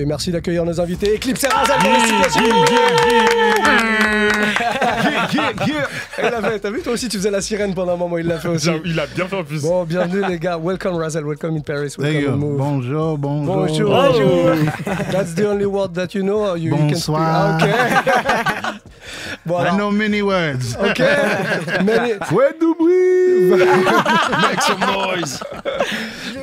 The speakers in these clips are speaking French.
merci d'accueillir nos invités. Eclipse et Rahzel dans l'investigation. T'as vu, toi aussi, tu faisais la sirène pendant un moment, il l'a fait aussi. Il a bien fait en plus. Bon, bienvenue les gars. Welcome Rahzel, welcome in Paris, welcome on Move. Bonjour. Bonjour. That's the only word that you know. You Bonsoir. can speak. Okay. Bon, alors, I know many words. Ok. Ouais, du bruit. Make some noise.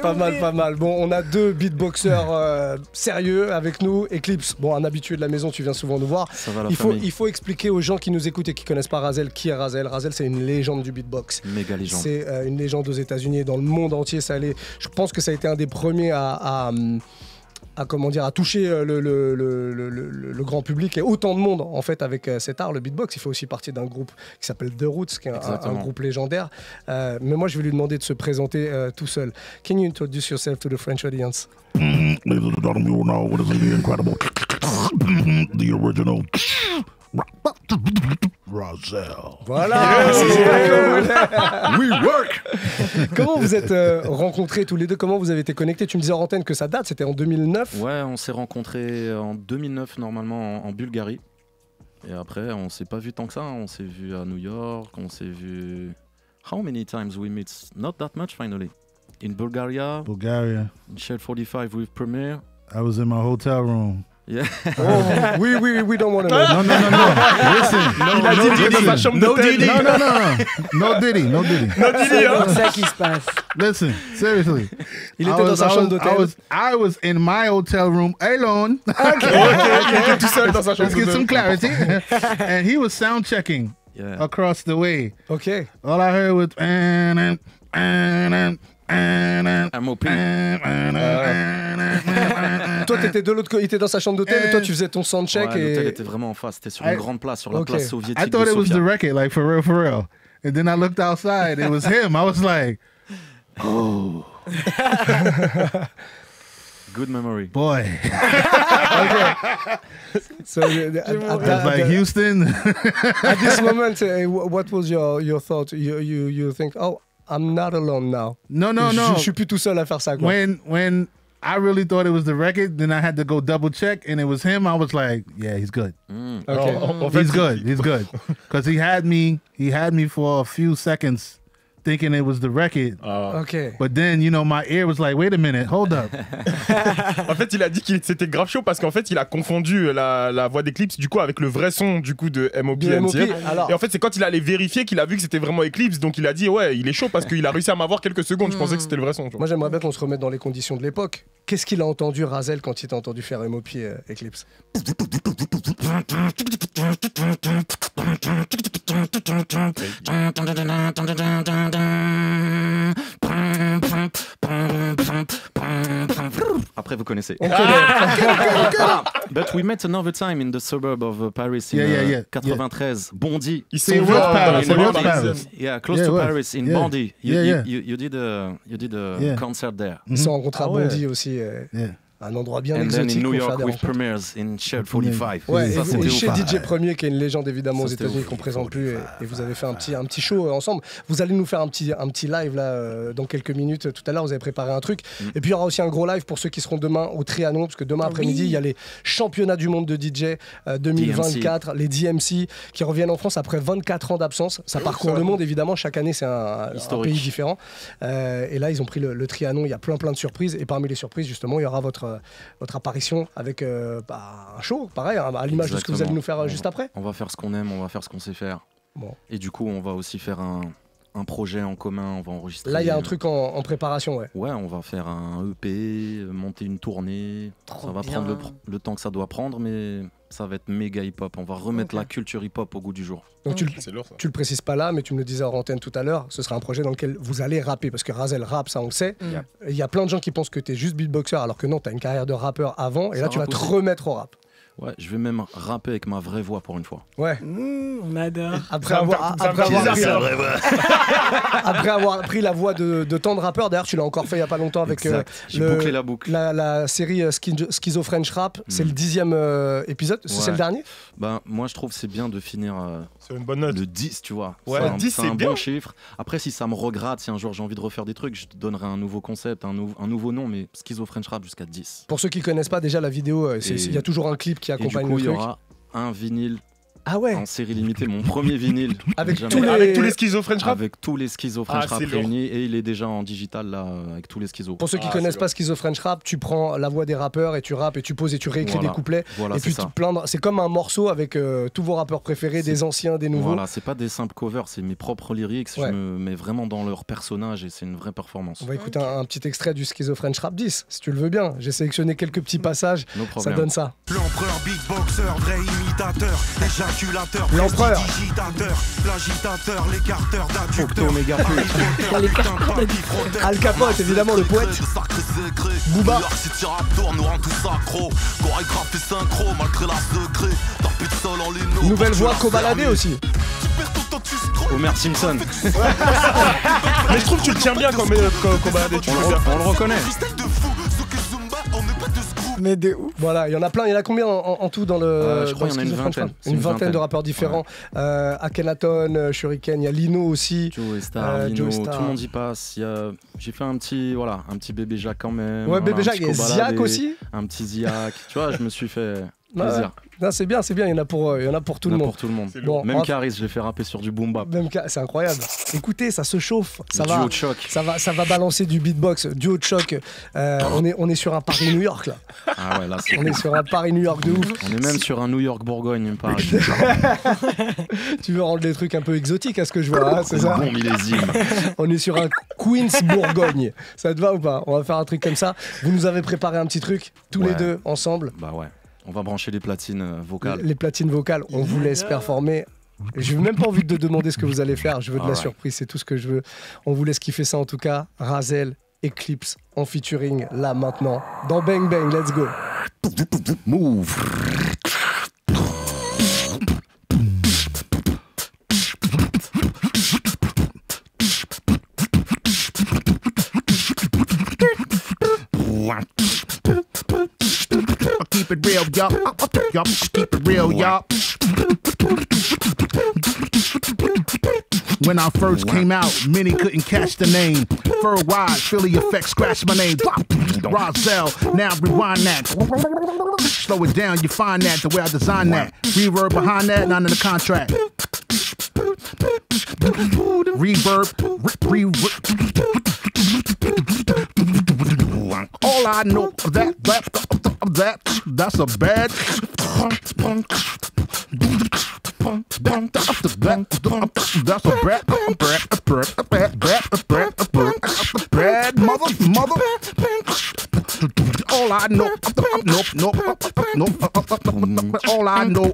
Pas mal. Bon, on a deux beatboxers sérieux avec nous. Eclipse, bon, un habitué de la maison, tu viens souvent nous voir. Ça va, la Il famille. faut expliquer aux gens qui nous écoutent et qui connaissent pas Rahzel qui est Rahzel. Rahzel, c'est une légende du beatbox. Méga légende. C'est une légende aux États-Unis et dans le monde entier. Je pense que ça a été un des premiers à toucher le grand public et autant de monde en fait avec cet art, le beatbox. Il fait aussi partie d'un groupe qui s'appelle The Roots, qui est un groupe légendaire. Mais moi, je vais lui demander de se présenter tout seul. Can you introduce yourself to the French audience? Ladies and gentlemen, you know what is the incredible, the original Rahzel. Voilà. We work. Comment vous êtes rencontrés tous les deux? Comment vous avez été connectés? Tu me disais en antenne que ça date, c'était en 2009. Ouais, on s'est rencontrés en 2009 normalement en Bulgarie. Et après, on s'est pas vu tant que ça. On s'est vu à New York, on s'est vu... How many times we meet? Not that much finally. In Bulgaria. Bulgaria. In Shell 45 with Premier. I was in my hotel room. Yeah. Oh, we don't want to know. No. Listen. Il a dit dans sa chambre d'hôtel. No Diddy. C'est ça qui se passe. Listen, seriously. Il était dans sa chambre d'hôtel. I was in my hotel room alone. Ok, il était tout seul dans sa chambre Let's get some d'hôtel. clarity. And he was sound checking across the way. Ok. All I heard was MOP. Toi, t'étais de l'autre côté, il était dans sa chambre d'hôtel et toi, tu faisais ton soundcheck. Ouais, l'hôtel et... était vraiment en face. C'était sur une grande place, sur la place soviétique. I thought de it was Sofia. the record, like for real. And then I looked outside, it was him. I was like, oh. Good memory. Boy. So, I was like, Houston. at this moment, what was your thought? You think, oh, I'm not alone now. No. Je suis plus tout seul à faire ça, quoi. When I really thought it was the record, then I had to go double check, and it was him. I was like, yeah, he's good. Okay. He's good. Because he had me for a few seconds thinking it was the record. Ok. But then, you know, my ear was like, wait a minute, hold up. En fait, il a dit que c'était grave chaud parce qu'en fait, il a confondu la voix d'Eclipse du coup avec le vrai son du coup de M.O.P. Alors, Et en fait, c'est quand il allait vérifier qu'il a vu que c'était vraiment Eclipse, donc il a dit ouais, il est chaud parce qu'il a réussi à m'avoir quelques secondes. Je pensais que c'était le vrai son. Tu vois. moi, j'aimerais bien qu'on se remette dans les conditions de l'époque. Qu'est-ce qu'il a entendu, Rahzel, quand il t'a entendu faire M.O.P. Eclipse? Après, vous connaissez. But we met another time in the suburb of Paris in 93. Bondy. Ils sont C'est West Paris. dans les West banlieues Paris. parisiennes. Yeah, close Yeah, to ouais. Paris, in Yeah. Bondy. Yeah. You did a concert there. Ils se sont rencontrés à ouais. Bondy aussi. Yeah. Un endroit bien And then exotique in New pour faire York des with rencontres. Premiers in Shell 45. Ouais, Ça, et c'était chez ouf. DJ Premier, qui est une légende évidemment aux Ça, c'était États-Unis, ouf. qu'on présente plus, et vous avez fait un petit show ensemble. Vous allez nous faire un petit live là dans quelques minutes. Tout à l'heure, vous avez préparé un truc. Et puis il y aura aussi un gros live pour ceux qui seront demain au Trianon, parce que demain après-midi, il y a les championnats du monde de DJ 2024, les DMC, qui reviennent en France après 24 ans d'absence. Ça parcourt le monde évidemment. Chaque année, c'est un Historique. pays différent. Et là, ils ont pris le Trianon. Il y a plein de surprises. Et parmi les surprises, justement, il y aura votre apparition avec un show, pareil, à l'image de ce que vous allez nous faire juste après. On va faire ce qu'on aime, on va faire ce qu'on sait faire. Bon. Et du coup, on va aussi faire un projet en commun, on va enregistrer. Là, il y a un truc en préparation, ouais. Ouais, on va faire un EP, monter une tournée. Ça va prendre le temps que ça doit prendre, mais ça va être méga hip-hop. On va remettre la culture hip-hop au goût du jour. Donc C'est lourd ça. tu le précises pas là, mais tu me le disais en antenne tout à l'heure, ce sera un projet dans lequel vous allez rapper, parce que Rahzel rappe, ça on le sait. Il y a plein de gens qui pensent que tu es juste beatboxer, alors que non, tu as une carrière de rappeur avant, et Ça là tu vas rappe te aussi. remettre au rap. Ouais, je vais même rapper avec ma vraie voix pour une fois. Ouais. On adore. Après avoir pris la voix de tant de rappeurs, d'ailleurs tu l'as encore fait il y a pas longtemps avec J'ai bouclé la boucle. la série Schizo French Rap, c'est le 10e épisode, c'est le dernier. Ben, moi je trouve que c'est bien de finir c'est une bonne note. le 10, tu vois. Ouais, c'est 10 c'est c'est un bien. bon chiffre. Après, si ça me regrette, si un jour j'ai envie de refaire des trucs, je te donnerai un nouveau concept, un nouveau nom, mais Schizo French Rap jusqu'à 10. Pour ceux qui connaissent pas déjà la vidéo, il y a toujours un clip qui Et du accompagne coup, le il y truc. aura un vinyle Ah ouais. en série limitée, mon premier vinyle. Avec jamais- tous les- Avec tous les Schizo French Rap. Avec tous les Schizo French Ah, Rap c'est lourd. réunis, et il est déjà en digital là, avec tous les schizos. Pour ceux qui Ah, connaissent c'est pas Schizo French Rap, tu prends la voix des rappeurs et tu rappes et tu poses et tu réécris Voilà. des couplets. Voilà, Et c'est puis ça. c'est comme un morceau avec tous vos rappeurs préférés, des anciens, des nouveaux. Voilà, c'est pas des simples covers, c'est mes propres lyrics. Ouais. Je me mets vraiment dans leur personnage et c'est une vraie performance. On va écouter un petit extrait du Schizo French Rap 10, si tu le veux bien. J'ai sélectionné quelques petits passages, No ça problème. donne ça. L'empereur, beatboxer, vrai imitateur, éjaculateur, L'empereur. prestidigitateur, l'agitateur, l'écarteur d'adducteur, Octo méga peu. Al Capote, évidemment, le poète. Booba. Nouvelle voix Kobalade aussi. Homer Simpson. Mais je trouve que tu le tiens bien comme Kobalade, tu fais bien. On le reconnaît. Mais de ouf. Voilà, il y en a plein. Il y en a combien en tout dans le. Je crois dans qu'il y en a Schizo une French Rap vingtaine. C'est Une une vingtaine de vingtaine. rappeurs différents. Akhenaton, Shuriken, il y a Lino aussi. Joe Star, Joe Lino, Star. tout le monde y passe. J'ai fait un petit bébé Jacques quand même. Ouais, Voilà, Bébé un Jacques petit et Kobalade, Ziak aussi. Un petit Ziak. Tu vois, je me suis fait Ouais. plaisir. Non, c'est bien, il y en a pour tout Il y le en a monde. pour tout le monde. C'est lourd. Bon, Même on va- Caris, je l'ai fait rapper sur du boom bap. c'est incroyable. Écoutez, ça se chauffe, ça Le va. duo de choc. Ça va balancer du beatbox, duo de choc. On est sur un Paris-New York là. Ah ouais, là, c'est On est sur un Paris-New York de ouf. On est même sur un New York Bourgogne, pareil. Tu veux rendre les trucs un peu exotiques à ce que je vois, hein, c'est ça? Bon millésime. On est sur un Queens Bourgogne. Ça te va ou pas? On va faire un truc comme ça. Vous nous avez préparé un petit truc, tous les Ouais. deux ensemble. Bah ouais. On va brancher les platines vocales. Les platines vocales, on vous laisse performer. Je n'ai même pas envie de demander ce que vous allez faire. Je veux de la Alright. surprise, c'est tout ce que je veux. On vous laisse kiffer ça en tout cas. Razel, Eclipse en featuring là maintenant dans Bang Bang. Let's go. Move. Keep it real, y'all. Y'all keep it real, y'all. When I first came out, many couldn't catch the name. Fur wide, Philly effect, scratch my name. Rozelle, now rewind that. Slow it down, you find that the way I designed that. Reverb behind that, not in the contract. Reverb, all I know that's a bad. That's a bad mother. All I know, all I know.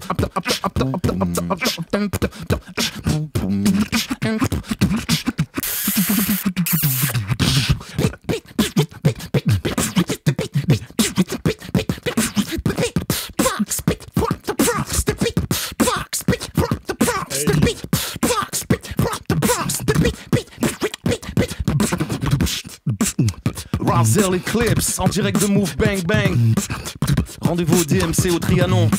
Razel Eclipse en direct de Move Bang Bang. Rendez-vous au DMC au Trianon.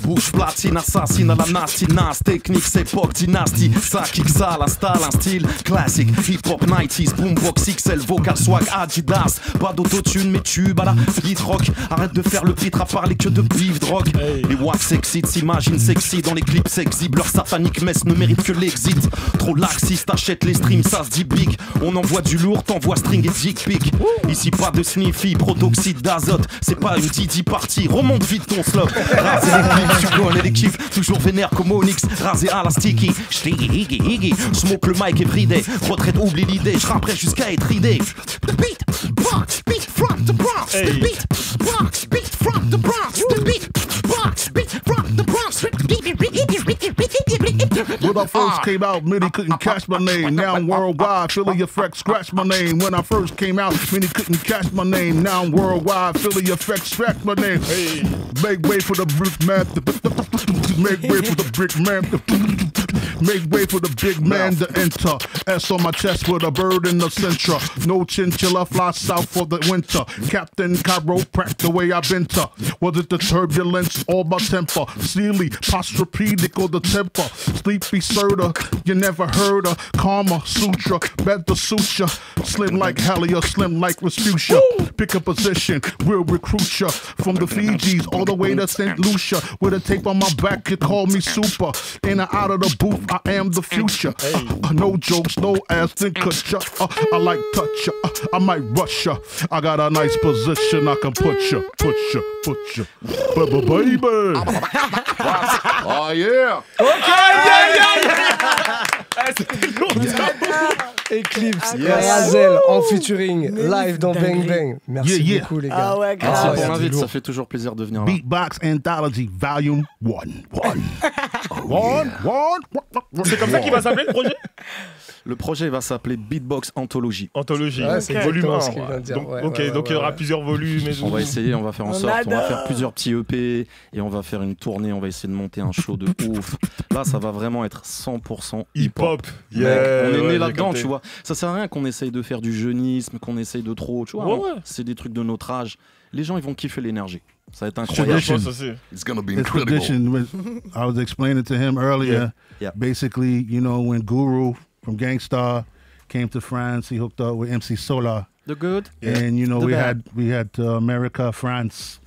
Bouche platine, assassine à la nasty, technique, c'est époque dynastie. Ça kick ça, la style, un style classique. Hip-hop 90s, boombox, XL, vocal, swag, Adidas. Pas d'autotune, mais tube à la beat rock. Arrête de faire le pitre à parler que de beef drogue. Les wax excites s'imaginent sexy dans les clips sexy. Leur satanique messe ne mérite que l'exit. Trop laxiste, achète les streams, ça se dit big. On envoie du lourd, t'envoies string et dick pic. Ici pas de sniffy, protoxyde d'azote. C'est pas une Didi party, remonte vite ton slop. Raser les clips, tu connais les kiffs. Toujours vénère comme Onyx, rasé à la sticky. J't'iggy, higgy, higgy. Smoke le mic everyday. Retraite, oublie l'idée, j'rapperai jusqu'à être ridé. The beat, box, beat from the Bronx. The beat, box, beat from the Bronx. The beat, box, beat from the Bronx. When I first came out, many couldn't catch my name. Now I'm worldwide, Philly Effect, scratch my name. When I first came out, many couldn't catch my name. Now I'm worldwide, Philly Effect, scratch my name. Hey, make way for the brick man. Make way for the brick man. Make way for the big man to enter. S on my chest with a bird in the center. No chinchilla, fly south for the winter. Captain Chiropractic, the way I've been to. Was it the turbulence or my temper? Sealy, posturepedic or the temper? Sleepy Serta, you never heard of Karma Sutra, better suture. Slim like Halia, slim like Respucia. Pick a position, we'll recruit ya. From the Fijis all the way to St. Lucia. With a tape on my back, you call me super. In or out of the booth, I am the future. No jokes, no ass, think cut ya. I like touch ya, I might rush ya. I got a nice position, I can put ya. Baby. Oh yeah. Eclipse, Razel en featuring live dans Bang Bang. Merci beaucoup les gars. Ah ouais, Merci grave. pour l'invite, ça fait toujours plaisir de venir là. Beatbox Anthology Volume 1. C'est comme ça qu'il va s'appeler le projet? Le projet va s'appeler Beatbox Anthology. Anthologie, Ouais, c'est volume exactement 1. ce qu'il vient de dire. Donc, Ouais, ok, ouais, donc il y aura ouais. plusieurs volumes. Et On va essayer, on va faire en On sorte, on va adore. faire plusieurs petits EP et on va faire une tournée, on va essayer de monter un show de ouf. Là, ça va vraiment être 100% hip-hop. Mec, Yeah, on est ouais, né j'ai là-dedans, capté. tu vois. Ça sert à rien qu'on essaye de faire du jeunisme, qu'on essaye de trop, tu vois. Ouais, ouais. C'est des trucs de notre âge. Les gens, ils vont kiffer l'énergie. Ça va être Ouais, incroyable. je pense aussi. It's gonna be It's incredible. tradition. I was explaining to him earlier. Yeah. Basically, you know, when Guru from Gangstar came to France, he hooked up with MC Solar, The good and you know The we bad. had America France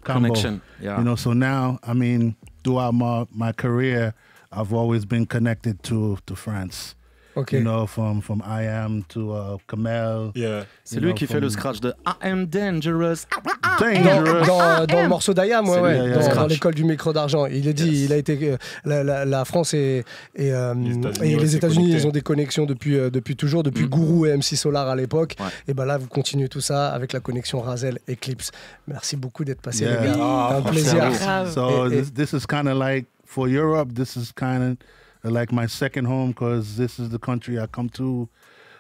combo. connection. Yeah. You know, so now I mean, throughout my career, I've always been connected to France. Ok. You know, from I Am to Kamel. Yeah. C'est lui qui fait le scratch de I am dangerous. Dangerous. Dans le morceau d'Ayam, C'est ouais, lui, dans Scratch. l'école du micro d'argent. Il a dit, Yes. il a été la France et les États-Unis, États-Unis, connectés. ils ont des connexions depuis toujours, depuis Guru et MC Solar à l'époque. Ouais. Et ben là, vous continuez tout ça avec la connexion Razel Eclipse. Merci beaucoup d'être passé, Yeah. les gars. Ah, Un plaisir. merci à Grave. So Eh, this is kind of like for Europe. This is kind of like my second home because this is the country I come to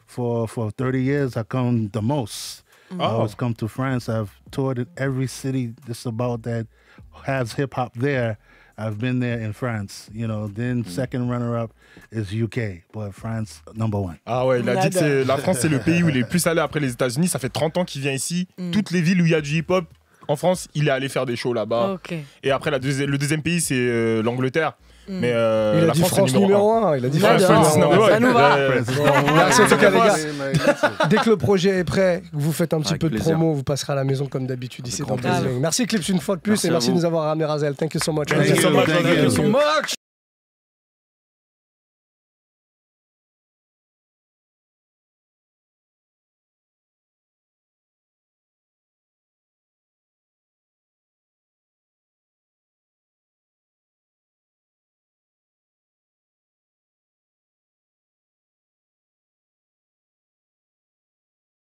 for 30 years. I come the most. I always come to France. I've toured in every city just about that has hip hop there. I've been there in France. You know, then second runner up is UK, but France number one. Ah ouais, il a dit que la France, c'est le pays où il est le plus allé après les États-Unis. Ça fait 30 ans qu'il vient ici. Toutes les villes où il y a du hip-hop, en France, il est allé faire des shows là-bas. Ok. Et après, le deuxième pays, c'est l'Angleterre. Mais Il la a dit France, France c'est numéro 1. 1. Il a dit Ouais, France non, numéro 1. ça nous va. Merci en tout cas, les gars. gars. Dès que le projet est prêt, vous faites un petit Avec peu de plaisir. promo, vous passerez à la maison comme d'habitude ici Avec dans grand plaisir. Bang Bang. Merci Eclipse une fois de plus Merci et à merci de vous. nous avoir ramené Razel. Thank you so much. Thank you so much. Thank you so much.